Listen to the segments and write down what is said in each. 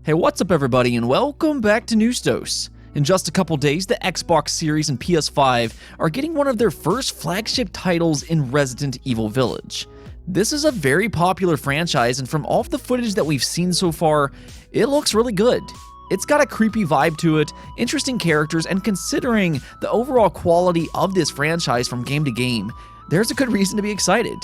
Hey, what's up everybody, and welcome back to News Dose. In just a couple days, the Xbox Series and PS5 are getting one of their first flagship titles in Resident Evil Village. This is a very popular franchise, and from all of the footage that we've seen so far, it looks really good. It's got a creepy vibe to it, interesting characters, and considering the overall quality of this franchise from game to game, there's a good reason to be excited.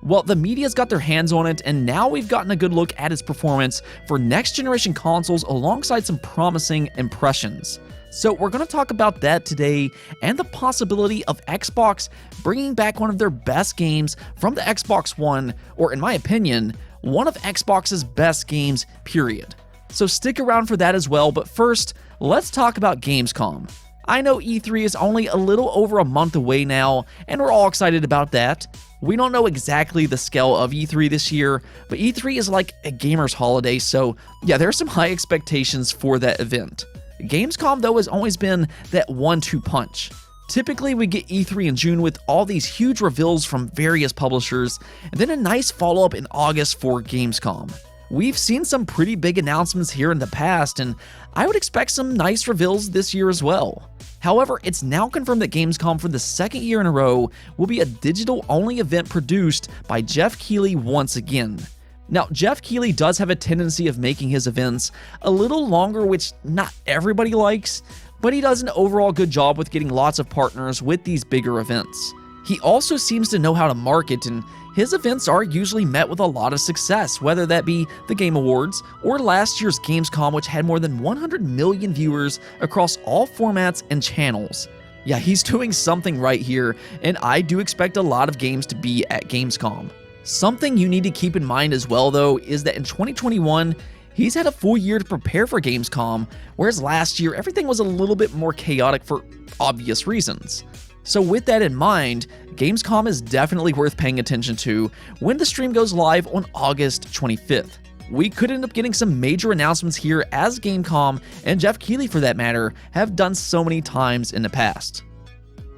Well, the media's got their hands on it, and now we've gotten a good look at its performance for next-generation consoles alongside some promising impressions. So we're going to talk about that today, and the possibility of Xbox bringing back one of their best games from the Xbox One, or in my opinion, one of Xbox's best games, period. So stick around for that as well, but first, let's talk about Gamescom. I know E3 is only a little over a month away now, and we're all excited about that. We don't know exactly the scale of E3 this year, but E3 is like a gamer's holiday, so yeah, there are some high expectations for that event. Gamescom, though, has always been that 1-2 punch. Typically, we get E3 in June with all these huge reveals from various publishers, and then a nice follow-up in August for Gamescom. We've seen some pretty big announcements here in the past, and I would expect some nice reveals this year as well. However, it's now confirmed that Gamescom for the second year in a row will be a digital-only event produced by Jeff Keighley once again. Now, Jeff Keighley does have a tendency of making his events a little longer, which not everybody likes, but he does an overall good job with getting lots of partners with these bigger events. He also seems to know how to market, and his events are usually met with a lot of success, whether that be the Game Awards or last year's Gamescom, which had more than 100 million viewers across all formats and channels. Yeah, he's doing something right here, and I do expect a lot of games to be at Gamescom. Something you need to keep in mind as well, though, is that in 2021, he's had a full year to prepare for Gamescom, whereas last year everything was a little bit more chaotic for obvious reasons. So with that in mind, Gamescom is definitely worth paying attention to when the stream goes live on August 25th. We could end up getting some major announcements here, as Gamescom, and Jeff Keighley for that matter, have done so many times in the past.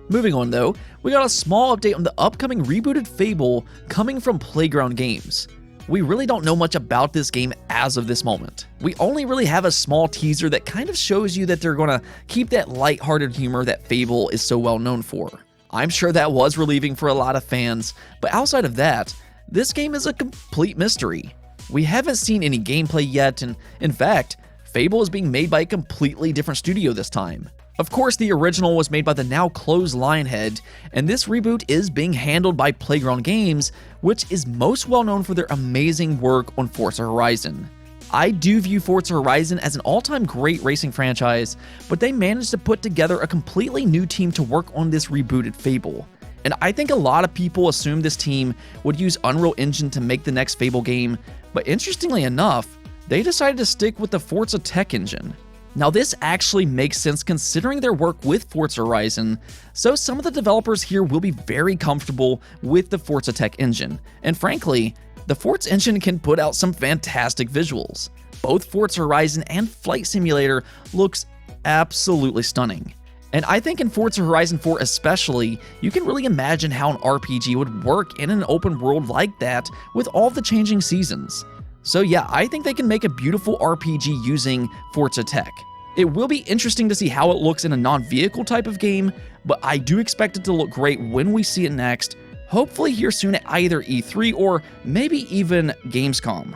Moving on though, we got a small update on the upcoming rebooted Fable coming from Playground Games. We really don't know much about this game as of this moment. We only really have a small teaser that kind of shows you that they're gonna keep that lighthearted humor that Fable is so well known for. I'm sure that was relieving for a lot of fans, but outside of that, this game is a complete mystery. We haven't seen any gameplay yet, and in fact, Fable is being made by a completely different studio this time. Of course, the original was made by the now closed Lionhead, and this reboot is being handled by Playground Games, which is most well known for their amazing work on Forza Horizon. I do view Forza Horizon as an all-time great racing franchise, but they managed to put together a completely new team to work on this rebooted Fable. And I think a lot of people assumed this team would use Unreal Engine to make the next Fable game, but interestingly enough, they decided to stick with the Forza tech engine. Now this actually makes sense considering their work with Forza Horizon, so some of the developers here will be very comfortable with the Forza tech engine, and frankly, the Forza engine can put out some fantastic visuals. Both Forza Horizon and Flight Simulator looks absolutely stunning. And I think in Forza Horizon 4 especially, you can really imagine how an RPG would work in an open world like that with all the changing seasons. So yeah, I think they can make a beautiful RPG using Forza tech. It will be interesting to see how it looks in a non-vehicle type of game, but I do expect it to look great when we see it next, hopefully here soon at either E3 or maybe even Gamescom.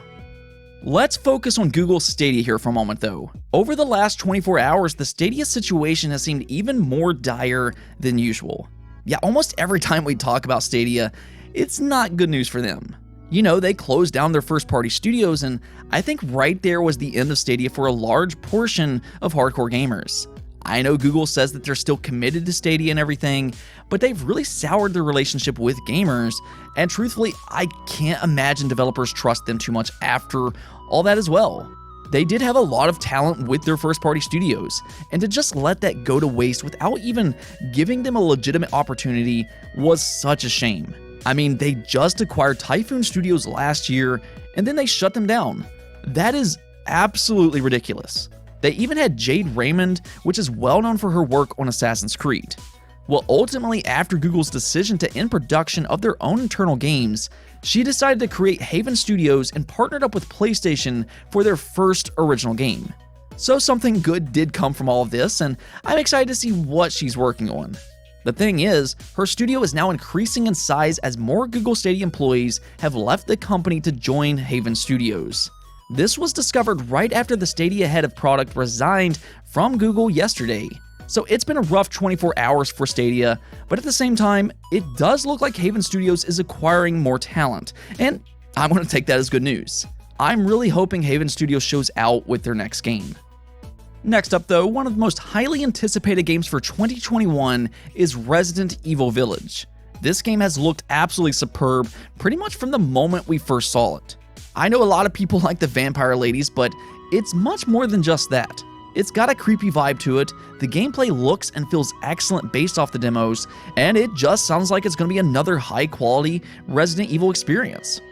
Let's focus on Google Stadia here for a moment though. Over the last 24 hours, the Stadia situation has seemed even more dire than usual. Yeah, almost every time we talk about Stadia, it's not good news for them. You know, they closed down their first-party studios, and I think right there was the end of Stadia for a large portion of hardcore gamers. I know Google says that they're still committed to Stadia and everything, but they've really soured their relationship with gamers, and truthfully, I can't imagine developers trust them too much after all that as well. They did have a lot of talent with their first-party studios, and to just let that go to waste without even giving them a legitimate opportunity was such a shame. I mean, they just acquired Typhoon Studios last year, and then they shut them down. That is absolutely ridiculous. They even had Jade Raymond, which is well known for her work on Assassin's Creed. Well, ultimately, after Google's decision to end production of their own internal games, she decided to create Haven Studios and partnered up with PlayStation for their first original game. So something good did come from all of this, and I'm excited to see what she's working on. The thing is, her studio is now increasing in size as more Google Stadia employees have left the company to join Haven Studios. This was discovered right after the Stadia head of product resigned from Google yesterday. So it's been a rough 24 hours for Stadia, but at the same time, it does look like Haven Studios is acquiring more talent, and I'm going to take that as good news. I'm really hoping Haven Studios shows out with their next game. Next up though, one of the most highly anticipated games for 2021 is Resident Evil Village. This game has looked absolutely superb pretty much from the moment we first saw it. I know a lot of people like the vampire ladies, but it's much more than just that. It's got a creepy vibe to it, the gameplay looks and feels excellent based off the demos, and it just sounds like it's going to be another high-quality Resident Evil experience.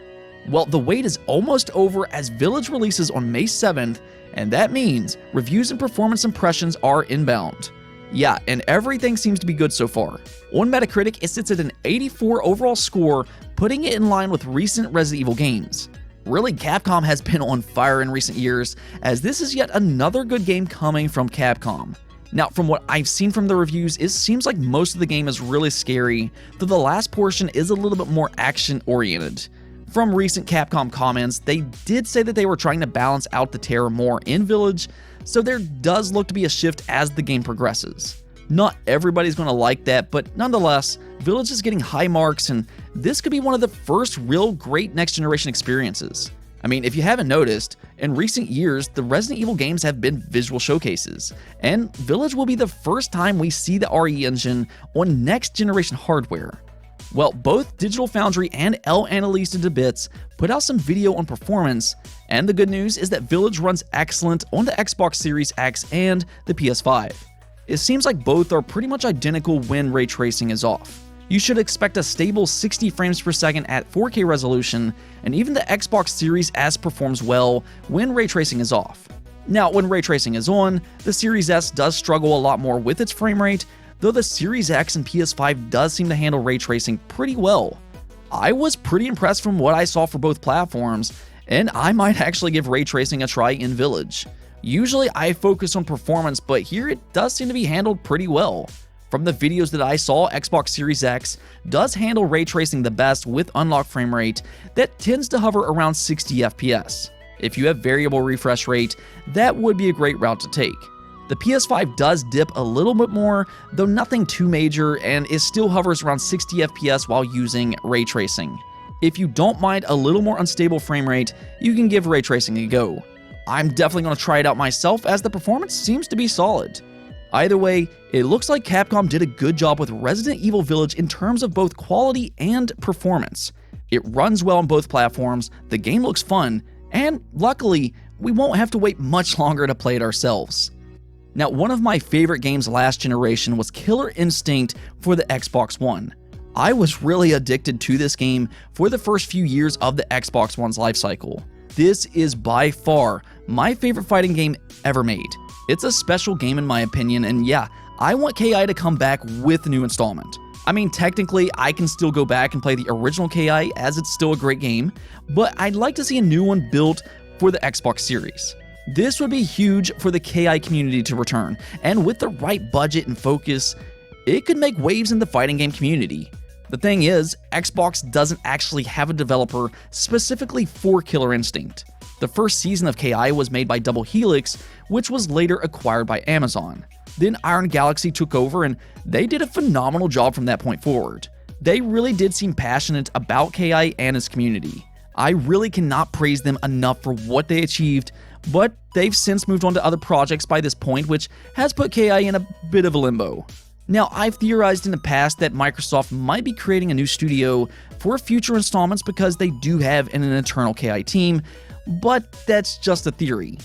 Well, the wait is almost over as Village releases on May 7th, and that means reviews and performance impressions are inbound. Yeah, and everything seems to be good so far. On Metacritic, it sits at an 84 overall score, putting it in line with recent Resident Evil games. Really, Capcom has been on fire in recent years, as this is yet another good game coming from Capcom. Now, from what I've seen from the reviews, it seems like most of the game is really scary, though the last portion is a little bit more action-oriented. From recent Capcom comments, they did say that they were trying to balance out the terror more in Village, so there does look to be a shift as the game progresses. Not everybody's going to like that, but nonetheless, Village is getting high marks, and this could be one of the first real great next-generation experiences. I mean, if you haven't noticed, in recent years, the Resident Evil games have been visual showcases, and Village will be the first time we see the RE engine on next-generation hardware. Well, both Digital Foundry and El Analista de Bits put out some video on performance, and the good news is that Village runs excellent on the Xbox Series X and the PS5. It seems like both are pretty much identical when ray tracing is off. You should expect a stable 60 frames per second at 4K resolution, and even the Xbox Series S performs well when ray tracing is off. Now, when ray tracing is on, the Series S does struggle a lot more with its frame rate, though the Series X and PS5 does seem to handle ray tracing pretty well. I was pretty impressed from what I saw for both platforms, and I might actually give ray tracing a try in Village. Usually I focus on performance, but here it does seem to be handled pretty well. From the videos that I saw, Xbox Series X does handle ray tracing the best with unlocked frame rate that tends to hover around 60 FPS. If you have variable refresh rate, that would be a great route to take. The PS5 does dip a little bit more, though nothing too major, and it still hovers around 60 FPS while using ray tracing. If you don't mind a little more unstable frame rate, you can give ray tracing a go. I'm definitely going to try it out myself as the performance seems to be solid. Either way, it looks like Capcom did a good job with Resident Evil Village in terms of both quality and performance. It runs well on both platforms, the game looks fun, and luckily, we won't have to wait much longer to play it ourselves. Now, one of my favorite games last generation was Killer Instinct for the Xbox One. I was really addicted to this game for the first few years of the Xbox One's lifecycle. This is by far my favorite fighting game ever made. It's a special game in my opinion, and yeah, I want KI to come back with a new installment. I mean, technically, I can still go back and play the original KI as it's still a great game, but I'd like to see a new one built for the Xbox Series. This would be huge for the KI community to return, and with the right budget and focus, it could make waves in the fighting game community. The thing is, Xbox doesn't actually have a developer specifically for Killer Instinct. The first season of KI was made by Double Helix, which was later acquired by Amazon. Then Iron Galaxy took over, and they did a phenomenal job from that point forward. They really did seem passionate about KI and its community. I really cannot praise them enough for what they achieved, but they've since moved on to other projects by this point, which has put KI in a bit of a limbo. Now, I've theorized in the past that Microsoft might be creating a new studio for future installments because they do have an internal KI team, but that's just a theory.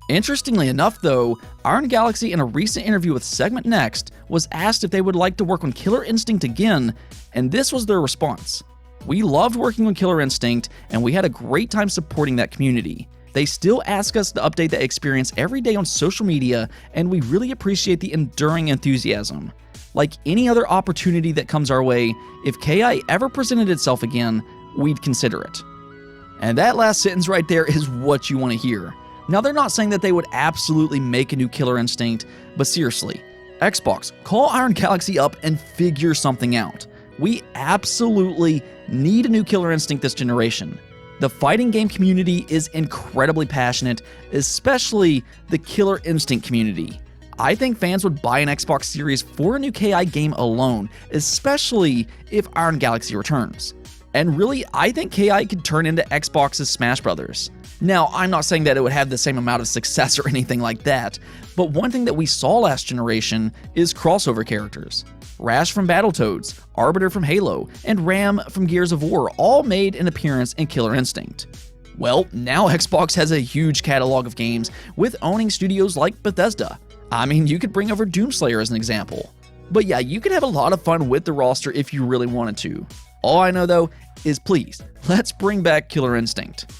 Interestingly enough though, Iron Galaxy in a recent interview with Segment Next was asked if they would like to work on Killer Instinct again, and this was their response. "We loved working on Killer Instinct, and we had a great time supporting that community. They still ask us to update the experience every day on social media, and we really appreciate the enduring enthusiasm. Like any other opportunity that comes our way, if KI ever presented itself again, we'd consider it. And that last sentence right there is what you want to hear. Now, they're not saying that they would absolutely make a new Killer Instinct, but seriously, Xbox, call Iron Galaxy up and figure something out. We absolutely need a new Killer Instinct this generation. The fighting game community is incredibly passionate, especially the Killer Instinct community. I think fans would buy an Xbox Series for a new KI game alone, especially if Iron Galaxy returns. And really, I think KI could turn into Xbox's Smash Brothers. Now, I'm not saying that it would have the same amount of success or anything like that, but one thing that we saw last generation is crossover characters. Rash from Battletoads, Arbiter from Halo, and Ram from Gears of War all made an appearance in Killer Instinct. Well, now Xbox has a huge catalog of games with owning studios like Bethesda. I mean, you could bring over Doomslayer as an example. But yeah, you could have a lot of fun with the roster if you really wanted to. All I know though is please, let's bring back Killer Instinct.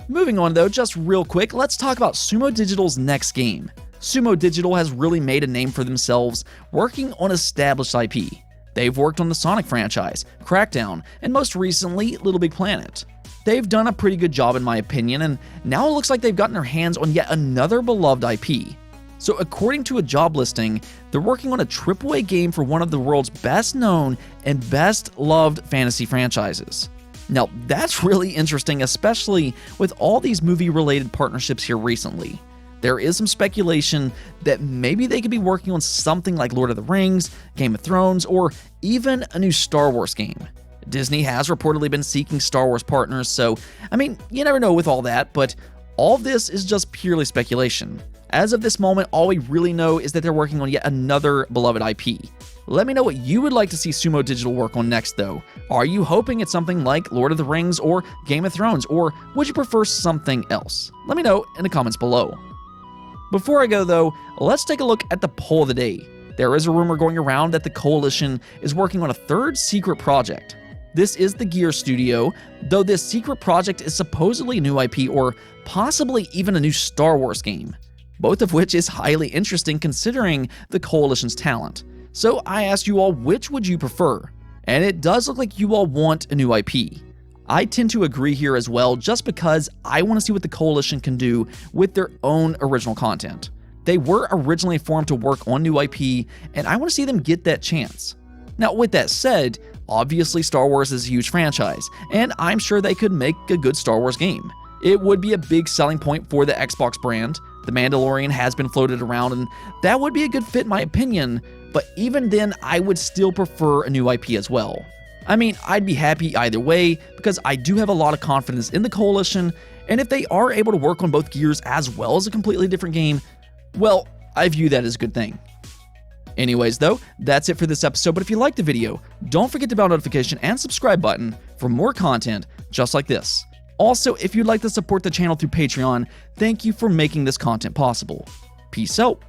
Moving on though, just real quick, let's talk about Sumo Digital's next game. Sumo Digital has really made a name for themselves working on established IP. They've worked on the Sonic franchise, Crackdown, and most recently, Little Big Planet. They've done a pretty good job in my opinion, and now it looks like they've gotten their hands on yet another beloved IP. So according to a job listing, they're working on a AAA game for one of the world's best known and best loved fantasy franchises. Now that's really interesting, especially with all these movie-related partnerships here recently. There is some speculation that maybe they could be working on something like Lord of the Rings, Game of Thrones, or even a new Star Wars game. Disney has reportedly been seeking Star Wars partners, so I mean, you never know with all that, but all of this is just purely speculation. As of this moment, all we really know is that they're working on yet another beloved IP. Let me know what you would like to see Sumo Digital work on next though. Are you hoping it's something like Lord of the Rings or Game of Thrones, or would you prefer something else? Let me know in the comments below. Before I go though, let's take a look at the poll of the day. There is a rumor going around that the Coalition is working on a third secret project. This is the Gears studio, though this secret project is supposedly a new IP or possibly even a new Star Wars game, both of which is highly interesting considering the Coalition's talent. So I asked you all, which would you prefer? And it does look like you all want a new IP. I tend to agree here as well, just because I want to see what the Coalition can do with their own original content. They were originally formed to work on new IP, and I want to see them get that chance. Now with that said, obviously Star Wars is a huge franchise, and I'm sure they could make a good Star Wars game. It would be a big selling point for the Xbox brand. The Mandalorian has been floated around, and that would be a good fit in my opinion, but even then I would still prefer a new IP as well. I mean, I'd be happy either way because I do have a lot of confidence in the Coalition, and if they are able to work on both Gears as well as a completely different game, well, I view that as a good thing. Anyways though, that's it for this episode, but if you liked the video, don't forget the bell notification and subscribe button for more content just like this. Also, if you'd like to support the channel through Patreon, thank you for making this content possible. Peace out.